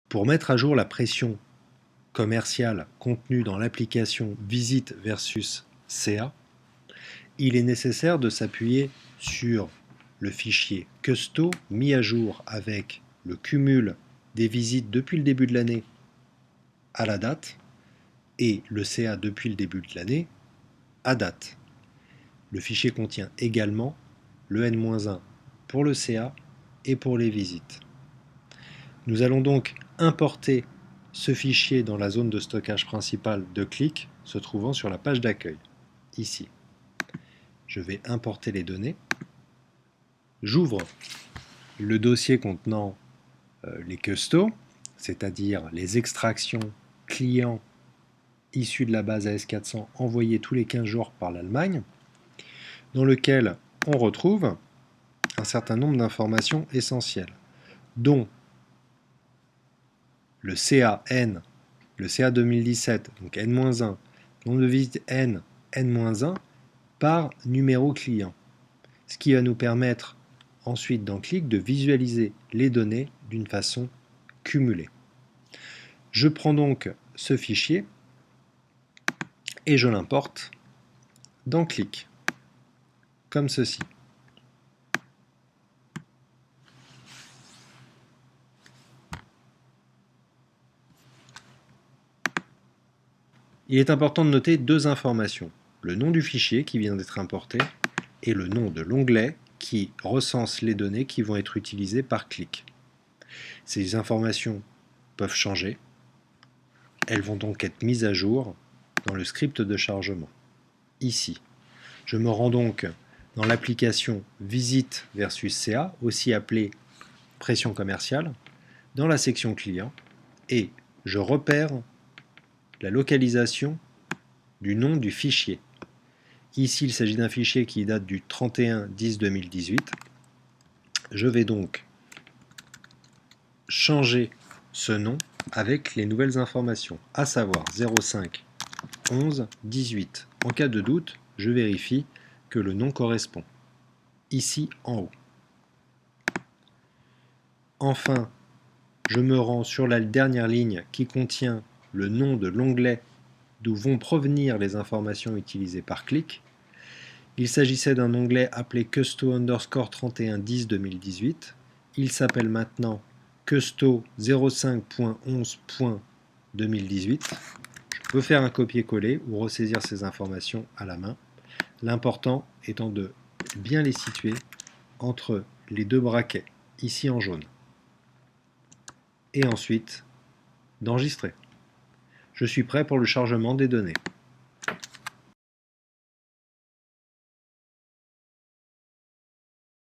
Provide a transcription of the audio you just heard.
Pour mettre à jour la pression commerciale contenue dans l'application Visite versus CA, il est nécessaire de s'appuyer sur le fichier Custo mis à jour avec le cumul des visites depuis le début de l'année à la date et le CA depuis le début de l'année à date. Le fichier contient également le N-1 pour le CA et pour les visites. Nous allons donc importer ce fichier dans la zone de stockage principale de Qlik se trouvant sur la page d'accueil, ici. Je vais importer les données. J'ouvre le dossier contenant les custos, c'est-à-dire les extractions clients issues de la base AS400 envoyées tous les 15 jours par l'Allemagne, dans lequel on retrouve un certain nombre d'informations essentielles, dont le CAN, le CA 2017, donc N-1, nombre de visites N, N-1, par numéro client. Ce qui va nous permettre ensuite dans Qlik de visualiser les données d'une façon cumulée. Je prends donc ce fichier et je l'importe dans Qlik, comme ceci. Il est important de noter deux informations, le nom du fichier qui vient d'être importé et le nom de l'onglet qui recense les données qui vont être utilisées par Qlik. Ces informations peuvent changer, elles vont donc être mises à jour dans le script de chargement, ici. Je me rends donc dans l'application Visite versus CA, aussi appelée pression commerciale, dans la section client, et je repère la localisation du nom du fichier. Ici, il s'agit d'un fichier qui date du 31-10-2018. Je vais donc changer ce nom avec les nouvelles informations, à savoir 05 11 18. En cas de doute, je vérifie que le nom correspond, ici en haut. Enfin, je me rends sur la dernière ligne qui contient le nom de l'onglet d'où vont provenir les informations utilisées par Qlik. Il s'agissait d'un onglet appelé Custo_3110-2018. Il s'appelle maintenant Custo 05.11.2018. Je peux faire un copier-coller ou ressaisir ces informations à la main. L'important étant de bien les situer entre les deux braquets, ici en jaune. Et ensuite, d'enregistrer. Je suis prêt pour le chargement des données.